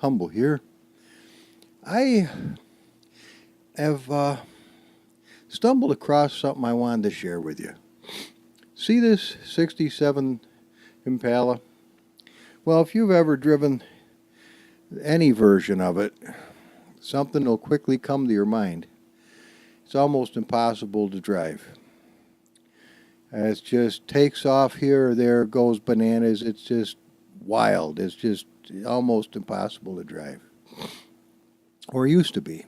Humble here. I have stumbled across something I wanted to share with you. See this 67 Impala? Well, if you've ever driven any version of it, something will quickly come to your mind. It's almost impossible to drive. It just takes off here or there, goes bananas. It's just wild. It's just almost impossible to drive. Or used to be.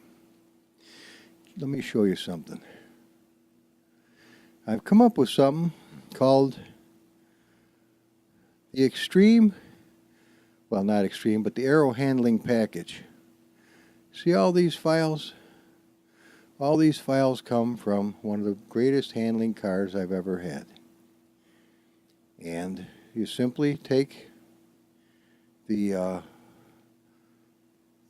Let me show you something. I've come up with something called the Extreme, well, not Extreme, but the Arrow Handling Package. See all these files? All these files come from one of the greatest handling cars I've ever had. And you simply take the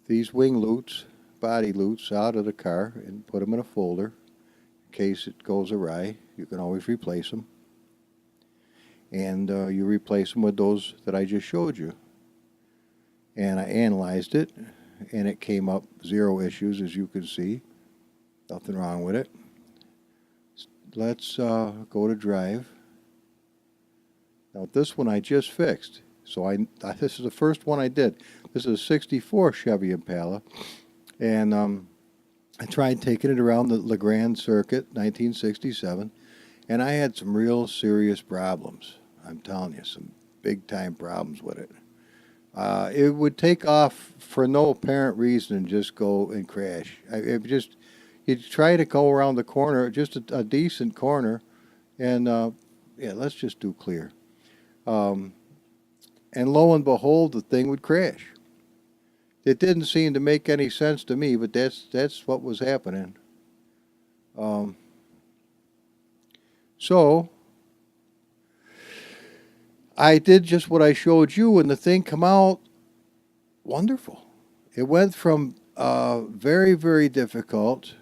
these wing lutes, body lutes, out of the car and put them in a folder. In case it goes awry, you can always replace them. And you replace them with those that I just showed you. And I analyzed it, and it came up 0 issues, as you can see. Nothing wrong with it. Let's go to drive. Now this one I just fixed. So this is the first one I did. This is a 64 Chevy Impala. And I tried taking it around the LeGrand Circuit, 1967. And I had some real serious problems. I'm telling you, some big time problems with it. It would take off for no apparent reason and just go and crash. You'd try to go around the corner, just a decent corner, and yeah, let's just do clear. And lo and behold, the thing would crash. It didn't seem to make any sense to me, but that's what was happening. So I did just what I showed you, and the thing come out wonderful. It went from very, very difficult,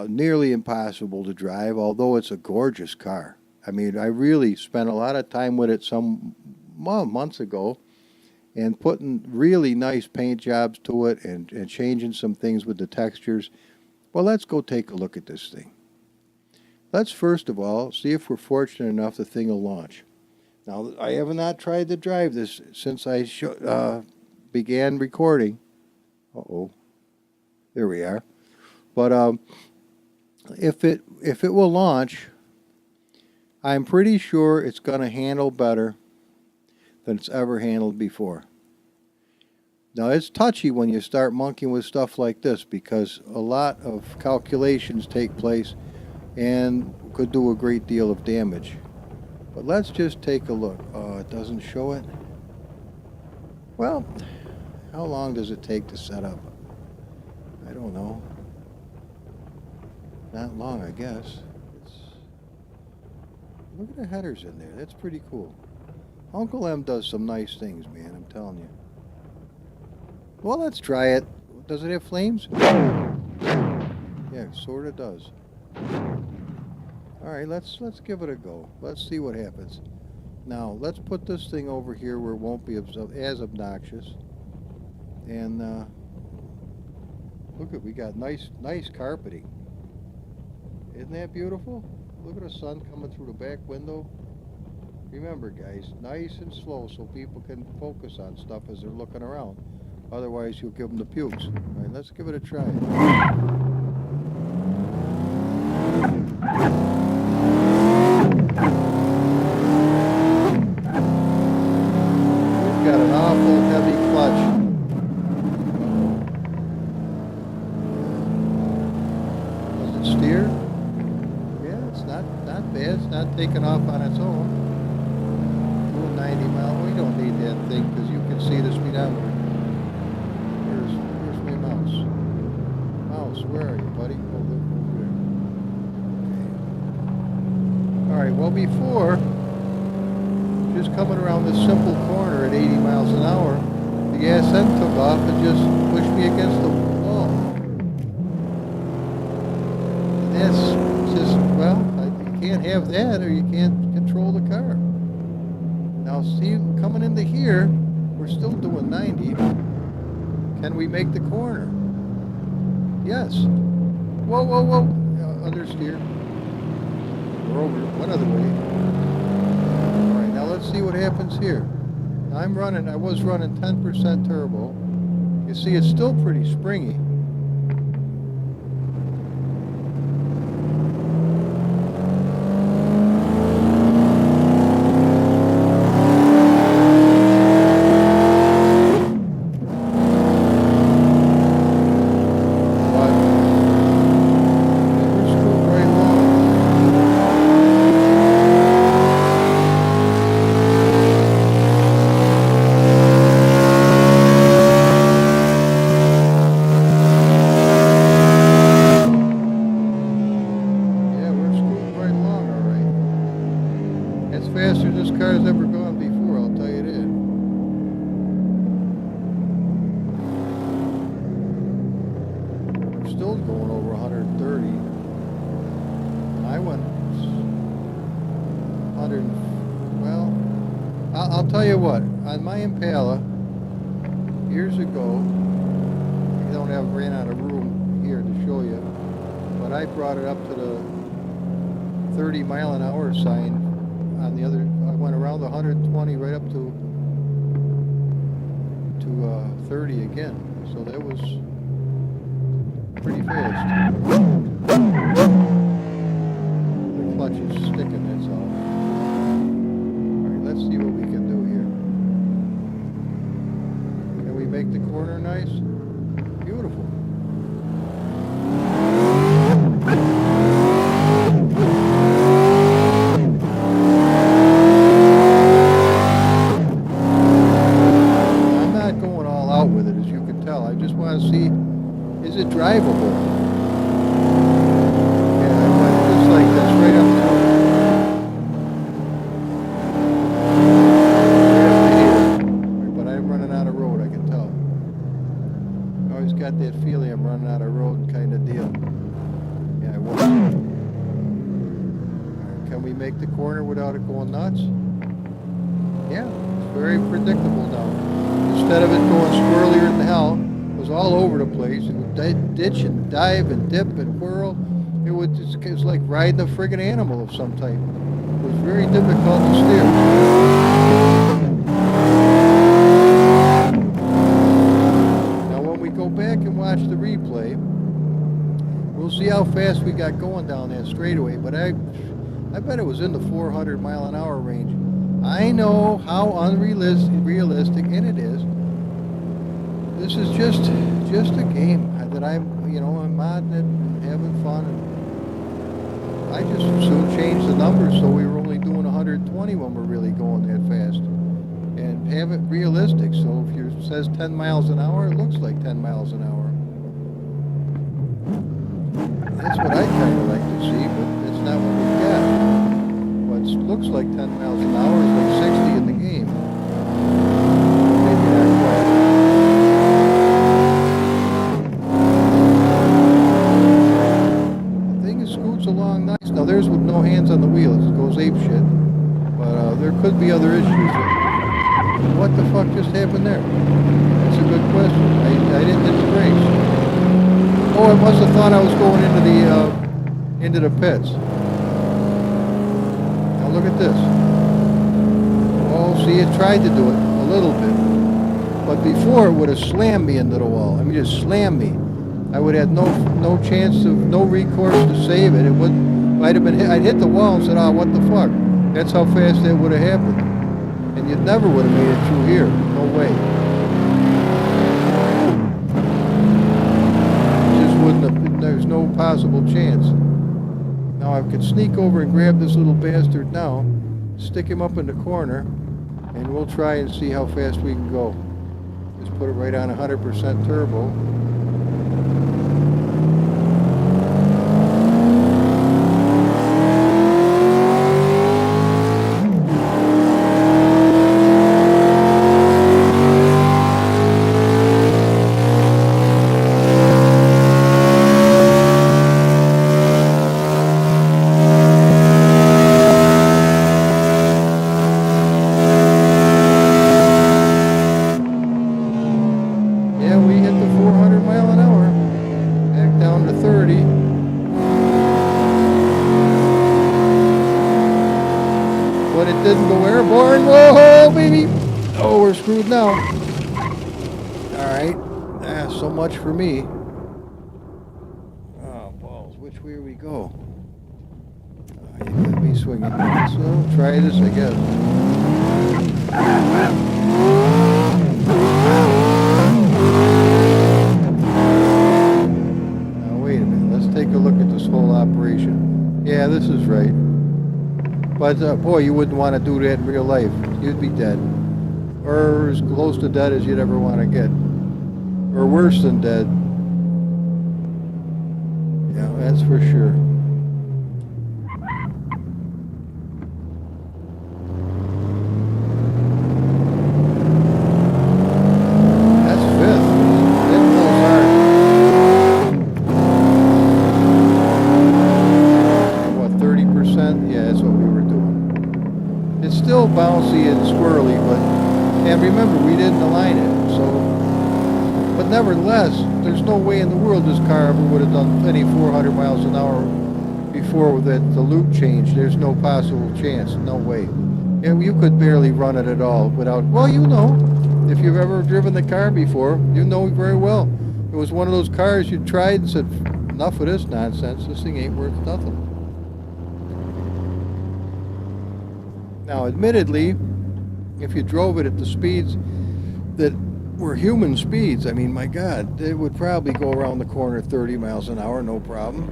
nearly impossible to drive, although it's a gorgeous car. I mean, I really spent a lot of time with it some months ago and putting really nice paint jobs to it and changing some things with the textures. Well, let's go take a look at this thing. Let's first of all see if we're fortunate enough the thing will launch. Now, I have not tried to drive this since I began recording. Uh-oh. There we are. But if it will launch, I'm pretty sure it's going to handle better than it's ever handled before. Now, it's touchy when you start monkeying with stuff like this because a lot of calculations take place and could do a great deal of damage. But let's just take a look. Oh, it doesn't show it. Well, how long does it take to set up? I don't know. Not long, I guess. Look at the headers in there. That's pretty cool. Uncle M does some nice things, man, I'm telling you. Well, let's try it. Does it have flames? Yeah, sort of does. All right, let's give it a go. Let's see what happens. Now, let's put this thing over here where it won't be as obnoxious. And look we got nice carpeting. Isn't that beautiful? Look at the sun coming through the back window. Remember, guys, nice and slow so people can focus on stuff as they're looking around. Otherwise, you'll give them the pukes. All right, let's give it a try. We've got an awful heavy clutch. Does it steer? Yeah, it's not bad. It's not taking off on its own. Doing 90 miles. We don't need that thing because you can see the speedometer. Where's my mouse? Mouse, where are you, buddy? Over there. Okay. All right. Well, before, just coming around this simple corner at 80 miles an hour, the gas end took off and just pushed me against the wall. And that's just, well, you can't have that or you can't control the car. Now, see, coming into here, We're still doing 90. Can we make the corner? Yes. Whoa, whoa, whoa. Understeer. We're over one other way. All right, now let's see what happens here. I was running 10% turbo. You see, it's still pretty springy. Faster than this car's ever gone before, I'll tell you that. We're still going over 130. I went 100. Well, I'll tell you what. On my Impala, years ago, I don't have ran out of room here to show you, but I brought it up to the 30-mile-an-hour sign. On the other, I went around the 120 right up to 30 again. So that was pretty fast. The clutch is sticking, that's all. All right, let's see what we can do here. Can we make the corner nice? Beautiful. I just want to see, is it drivable? Yeah, I went just like this, right up to here. But I'm running out of road, I can tell. I always got that feeling I'm running out of road kind of deal. Yeah, I was. Right, can we make the corner without it going nuts? Yeah, it's very predictable now. Instead of it going squirrelier than hell, it was all over the place. It would ditch and dive and dip and whirl. It was like riding a friggin' animal of some type. It was very difficult to steer. Now when we go back and watch the replay, we'll see how fast we got going down that straightaway. But I bet it was in the 400-mile-an-hour range. I know how unrealistic, and it is. This is just a game that I'm modding it, and having fun. And I just soon changed the numbers so we were only doing 120 when we're really going that fast, and have it realistic. So if it says 10 miles an hour, it looks like 10 miles an hour. That's what I kind of like to see, but that's not what we got. What looks like 10 miles an hour is like 60 in the game. Maybe not quite. The thing is, scoots along nice. Now there's with no hands on the wheels. It goes ape shit. But there could be other issues. What the fuck just happened there? That's a good question. I didn't hit the brakes. Oh, I must have thought I was going into the pits. Now look at this. Oh, see, it tried to do it a little bit, but before it would have slammed me into the wall. I mean, just slammed me. I would have no chance of no recourse to save it. It would might have been hit. I'd hit the wall and said, "Oh, what the fuck?" That's how fast that would have happened, and you never would have made it through here. No way. There's no possible chance. Now I could sneak over and grab this little bastard now, stick him up in the corner, and we'll try and see how fast we can go. Just put it right on 100% turbo. didn't go airborne. Whoa, baby. Oh, we're screwed now. All right. So much for me. Oh, balls. Which way do we go? You got me swinging. So try this, I guess. Now, wait a minute. Let's take a look at this whole operation. Yeah, this is right. But, boy, you wouldn't want to do that in real life. You'd be dead. Or as close to dead as you'd ever want to get. Or worse than dead. Yeah, that's for sure. That's fifth. That pulls hard. What, 30%? Yeah, that's what we were doing. It's still bouncy and squirrely, but, and remember, we didn't align it, so. But nevertheless, there's no way in the world this car ever would have done any 400 miles an hour before the loop change. There's no possible chance, no way. And you could barely run it at all without, well, you know, if you've ever driven the car before, you know very well. It was one of those cars you tried and said, enough of this nonsense, this thing ain't worth nothing. Now, admittedly, if you drove it at the speeds that were human speeds, I mean, my God, it would probably go around the corner 30 miles an hour, no problem.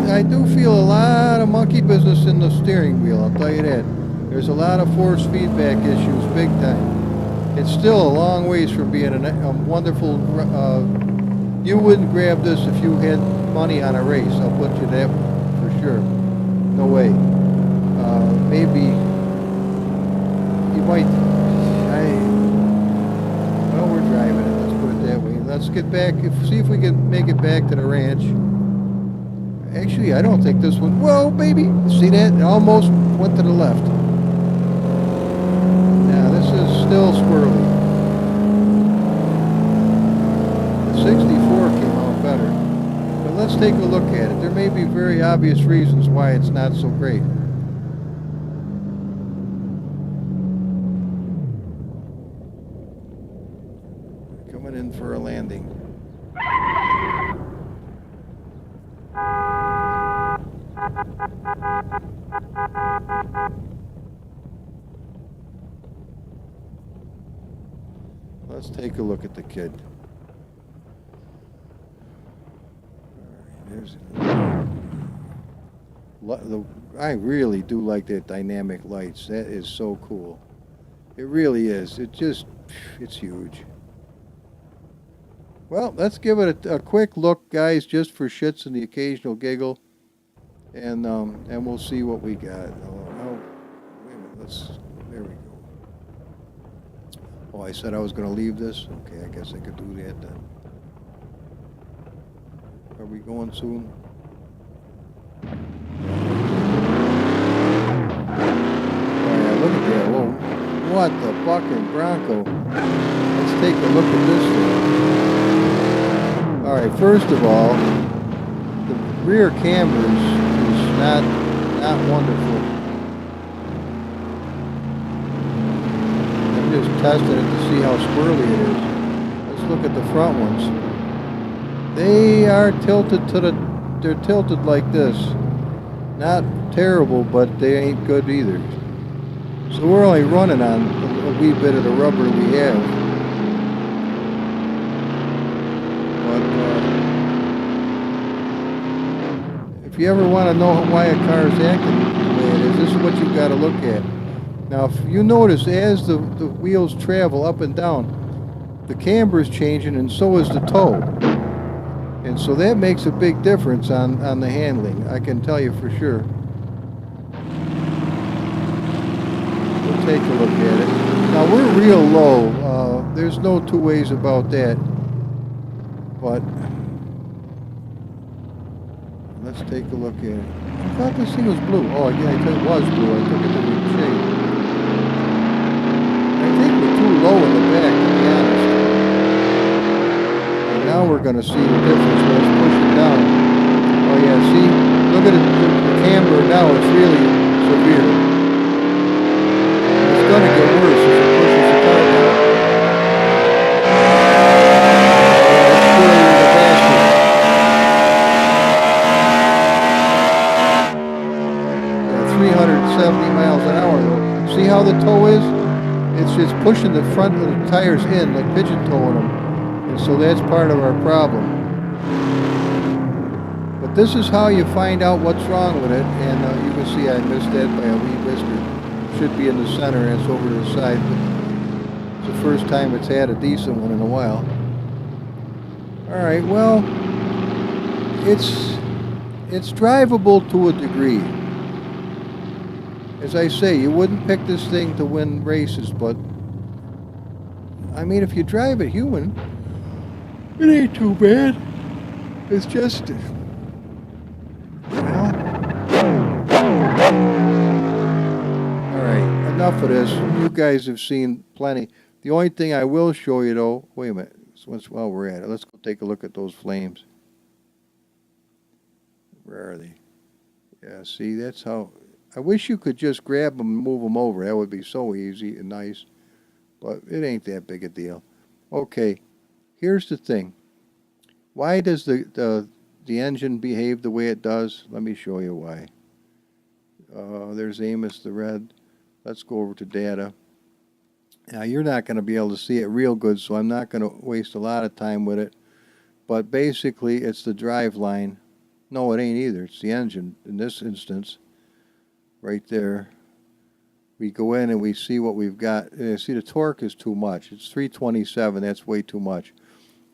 I do feel a lot of monkey business in the steering wheel, I'll tell you that. There's a lot of force feedback issues, big time. It's still a long ways from being a wonderful, you wouldn't grab this if you had money on a race, I'll put you that for sure. No way. Maybe you might. Well, we're driving it. Let's put it that way. Let's get back. See if we can make it back to the ranch. Actually, I don't think this one. Whoa, baby! See that? It almost went to the left. Now this is still squirrely. The 64 came out better. Let's take a look at it. There may be very obvious reasons why it's not so great. Coming in for a landing. Let's take a look at the kid. I really do like that dynamic lights. That is so cool. It really is. It's huge. Well, let's give it a quick look, guys, just for shits and the occasional giggle, and we'll see what we got. Oh, wait a minute. There we go. Oh, I said I was going to leave this. Okay, I guess I could do that then. Are we going soon? Look at that. Whoa. What the fucking Bronco? Let's take a look at this thing. Alright, first of all, the rear camera is not wonderful. I'm just testing it to see how squirrely it is. Let's look at the front ones. They are tilted they're tilted like this. Not terrible, but they ain't good either. So we're only running on a wee bit of the rubber we have. But if you ever want to know why a car is acting the way it is, this is what you've got to look at. Now, if you notice, as the wheels travel up and down, the camber is changing, and so is the toe. And so that makes a big difference on the handling, I can tell you for sure. We'll take a look at it. Now we're real low. There's no two ways about that. But let's take a look at it. I thought this thing was blue. Oh, yeah, I thought it was blue. I took it to the shade. I think we're too low in the back, to be honest. Now we're going to see the difference when it's pushing down. Oh yeah, see? Look at it, the camber now, it's really severe. It's going to get worse as it pushes the car down. Yeah, it's really the bastard. Yeah, 370 miles an hour though. See how the toe is? It's just pushing the front of the tires in, like pigeon toeing them. And so that's part of our problem. But this is how you find out what's wrong with it. And you can see I missed that by a wee whisker. Should be in the center, and it's over to the side. But it's the first time it's had a decent one in a while. All right, well, it's drivable to a degree. As I say, you wouldn't pick this thing to win races, but I mean, if you drive it human, it ain't too bad. It's just, well, all right, enough of this. You guys have seen plenty. The only thing I will show you, though, wait a minute, while we're at it, let's go take a look at those flames. Where are they? Yeah, see, that's how. I wish you could just grab them and move them over. That would be so easy and nice. But it ain't that big a deal. Okay, here's the thing. Why does the engine behave the way it does? Let me show you why. There's Amos the red. Let's go over to data. Now, you're not going to be able to see it real good, so I'm not going to waste a lot of time with it. But basically, it's the drive line. No, it ain't either. It's the engine in this instance. Right there, we go in and we see what we've got. See, the torque is too much. It's 327. That's way too much.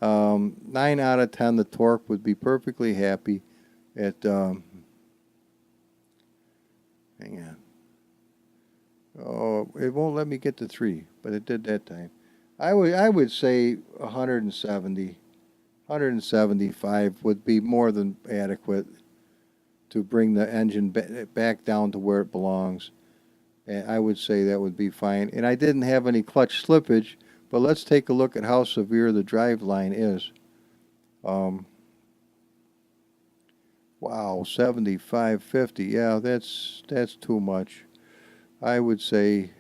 9 out of 10, the torque would be perfectly happy at, hang on. Oh, it won't let me get to 3, but it did that time. I would say 170, 175 would be more than adequate to bring the engine back down to where it belongs. And I would say that would be fine. And I didn't have any clutch slippage, but let's take a look at how severe the drive line is. Wow, 75, 50. Yeah, that's too much. I would say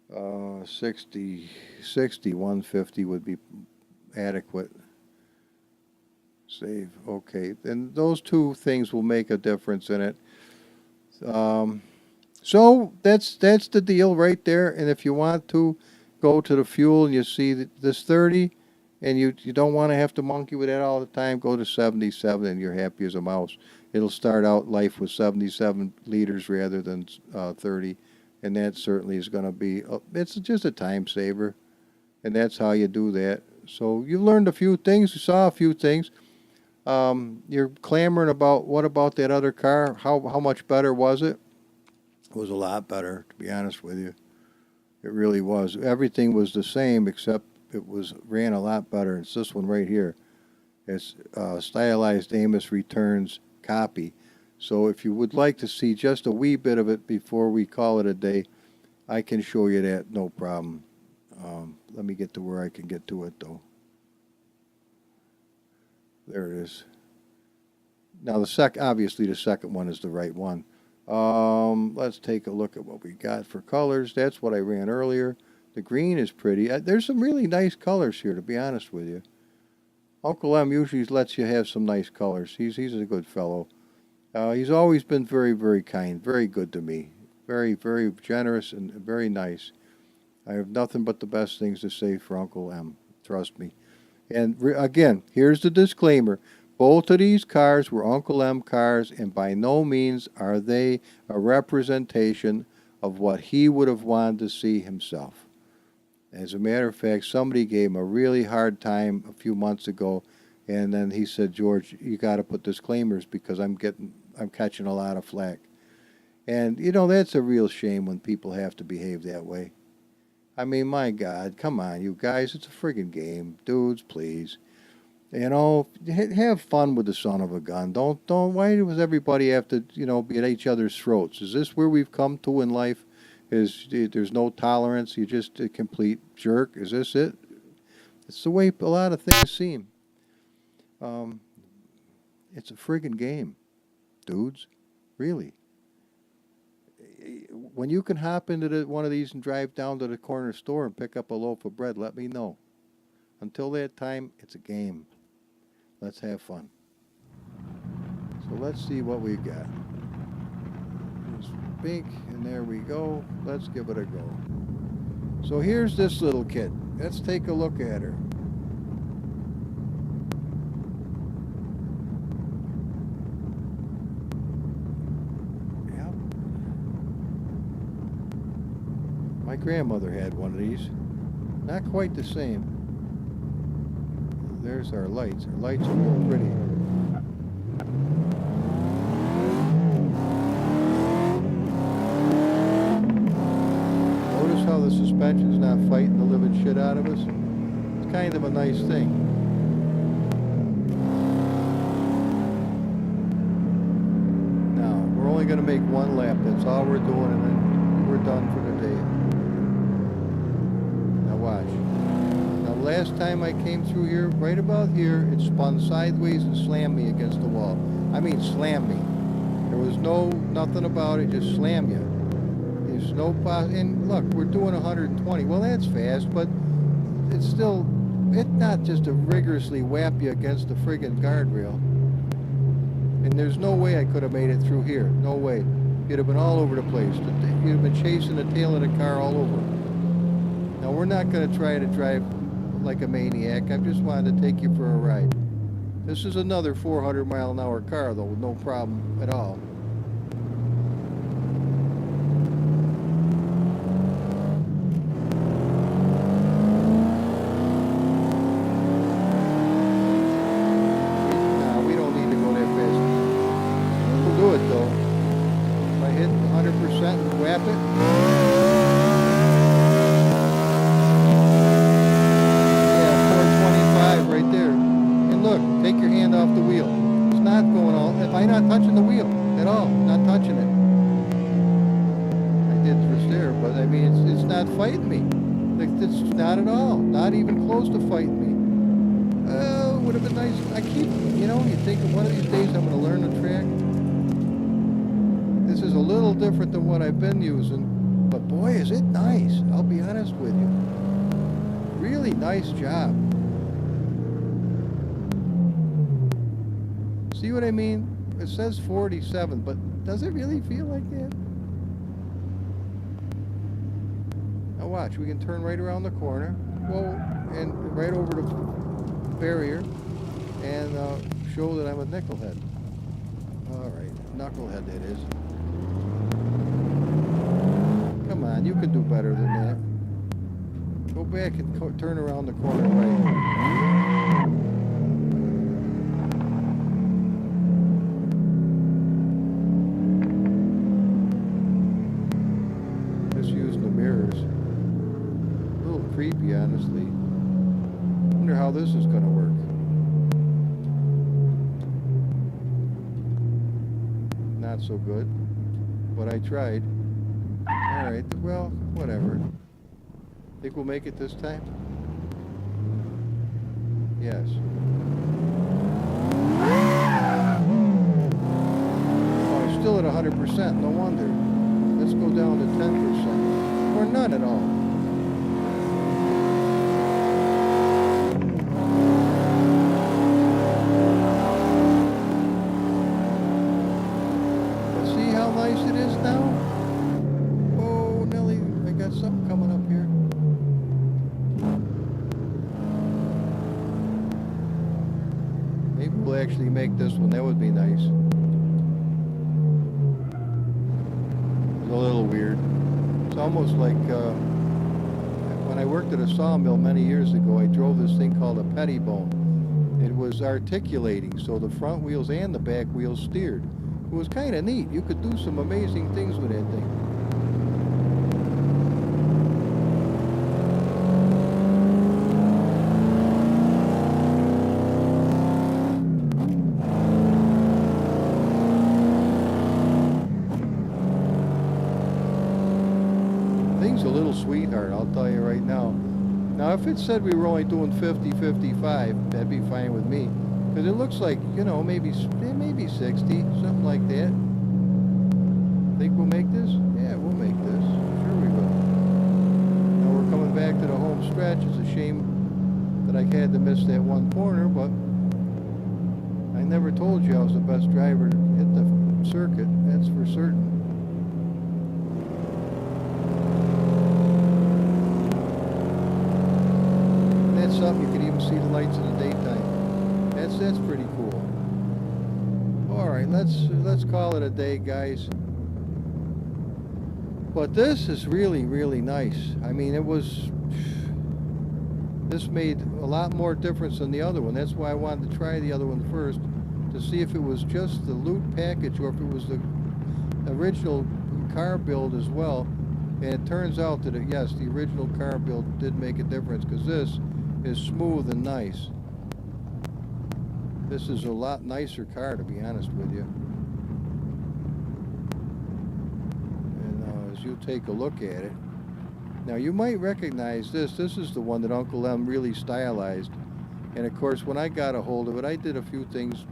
60, 150 would be adequate. Save. Okay, then those two things will make a difference in it. So that's the deal right there. And if you want to go to the fuel and you see this 30, and you don't want to have to monkey with that all the time, go to 77 and you're happy as a mouse. It'll start out life with 77 liters rather than 30, and that certainly is going to be, it's just a time saver, and that's how you do that. So you learned a few things, you saw a few things. You're clamoring about, what about that other car? How much better was it? It was a lot better, to be honest with you. It really was. Everything was the same except it ran a lot better. It's this one right here. It's stylized Amos Returns copy. So if you would like to see just a wee bit of it before we call it a day, I can show you that, no problem. Let me get to where I can get to it, though. There it is. Now, obviously the second one is the right one. Let's take a look at what we got for colors. That's what I ran earlier. The green is pretty. There's some really nice colors here, to be honest with you. Uncle M usually lets you have some nice colors. He's a good fellow. He's always been very, very kind, very good to me. Very, very generous and very nice. I have nothing but the best things to say for Uncle M. Trust me. And again, here's the disclaimer. Both of these cars were Uncle M cars, and by no means are they a representation of what he would have wanted to see himself. As a matter of fact, somebody gave him a really hard time a few months ago, and then he said, "George, you got to put disclaimers because I'm catching a lot of flack." And you know, that's a real shame when people have to behave that way. I mean, my God, come on, you guys, it's a friggin' game. Dudes, please. You know, have fun with the son of a gun. Don't, why does everybody have to, be at each other's throats? Is this where we've come to in life? There's no tolerance? You're just a complete jerk? Is this it? It's the way a lot of things seem. It's a friggin' game, dudes. Really. When you can hop into one of these and drive down to the corner store and pick up a loaf of bread, let me know. Until that time, it's a game. Let's have fun. So let's see what we got. There's pink, and there we go. Let's give it a go. So here's this little kid. Let's take a look at her. Yep. My grandmother had one of these. Not quite the same. There's our lights. Our lights are real pretty. Notice how the suspension's not fighting the living shit out of us? It's kind of a nice thing. Now, we're only going to make one lap. That's all we're doing, and then we're done for the day. Now watch. Last time I came through here, right about here, it spun sideways and slammed me against the wall. I mean, slammed me. There was nothing about it, just slammed you. There's no and look, we're doing 120. Well, that's fast, but it's not just to rigorously whap you against the friggin' guardrail. And there's no way I could have made it through here. No way. You'd have been all over the place. You'd have been chasing the tail of the car all over. Now, we're not going to try to drive like a maniac. I just wanted to take you for a ride. This is another 400-mile-an-hour car, though, with no problem at all. No, we don't need to go that fast. We'll do it, though. If I hit 100% and whap it. Right there. And look, take your hand off the wheel. It's not going all. If I'm not touching the wheel at all, not touching it. I did just there, but I mean, it's not fighting me. It's not at all. Not even close to fighting me. Would have been nice. I keep, you think one of these days I'm going to learn the track. This is a little different than what I've been using, but boy, is it nice. I'll be honest with you. Really nice job. See what I mean? It says 47, but does it really feel like that? Now watch, we can turn right around the corner, whoa, and right over the barrier, and show that I'm a nickelhead. All right, knucklehead that is. Come on, you can do better than that. Go back and turn around the corner right. Creepy, honestly. Wonder how this is going to work. Not so good, but I tried. All right, well, whatever. Think we'll make it this time? Yes. Oh, I'm still at 100%. No wonder. Let's go down to 10%, or none at all. Nice it is now. Oh, Nelly, I got something coming up here. Maybe we'll actually make this one. That would be nice. It's a little weird. It's almost like when I worked at a sawmill many years ago, I drove this thing called a pettibone. It was articulating, so the front wheels and the back wheels steered. It was kind of neat. You could do some amazing things with that thing. Thing's a little sweetheart, I'll tell you right now. Now, if it said we were only doing 50, 55, that'd be fine with me. Because it looks like, you know, maybe 60, something like that. Think we'll make this? Yeah, we'll make this. Sure we will. Now we're coming back to the home stretch. It's a shame that I had to miss that one corner, but I never told you I was the best driver to hit the circuit. That's for certain. That's something you can even see the lights in the daytime. That's pretty cool. All right, let's call it a day, guys. But this is really, really nice. I mean, this made a lot more difference than the other one. That's why I wanted to try the other one first, to see if it was just the loot package or if it was the original car build as well. And it turns out that, yes, the original car build did make a difference, because this is smooth and nice. This is a lot nicer car, to be honest with you. And as you take a look at it, now you might recognize this. This is the one that Uncle M really stylized. And of course, when I got a hold of it, I did a few things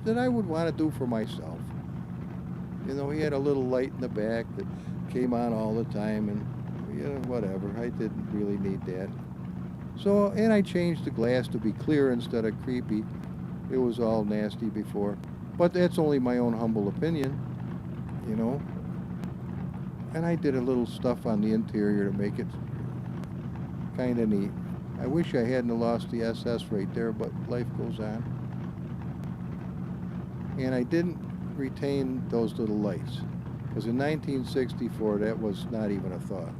that I would want to do for myself. You know, he had a little light in the back that came on all the time, and you know, whatever. I didn't really need that. So, and I changed the glass to be clear instead of creepy. It was all nasty before. But that's only my own humble opinion, you know. And I did a little stuff on the interior to make it kind of neat. I wish I hadn't lost the SS right there, but life goes on. And I didn't retain those little lights, because in 1964 that was not even a thought.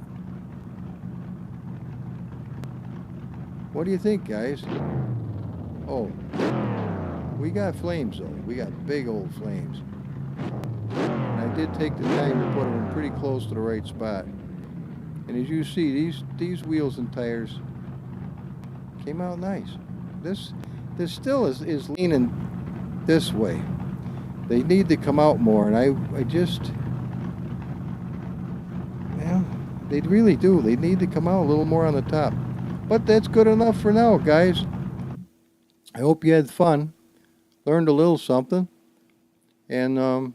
What do you think, guys? Oh, we got flames though. We got big old flames. And I did take the time to put them pretty close to the right spot. And as you see, these wheels and tires came out nice. This still is leaning this way. They need to come out more, and I just, well, they really do. They need to come out a little more on the top. But that's good enough for now, guys. I hope you had fun, learned a little something, and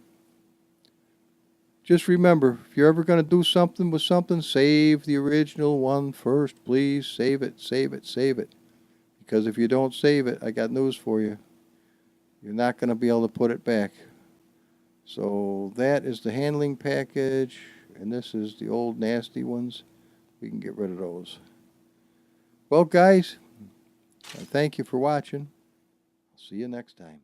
just remember, if you're ever going to do something with something, save the original one first, please. Save it, save it, save it. Because if you don't save it, I got news for you. You're not going to be able to put it back. So that is the handling package, and this is the old nasty ones. We can get rid of those. Well, guys, thank you for watching. I'll see you next time.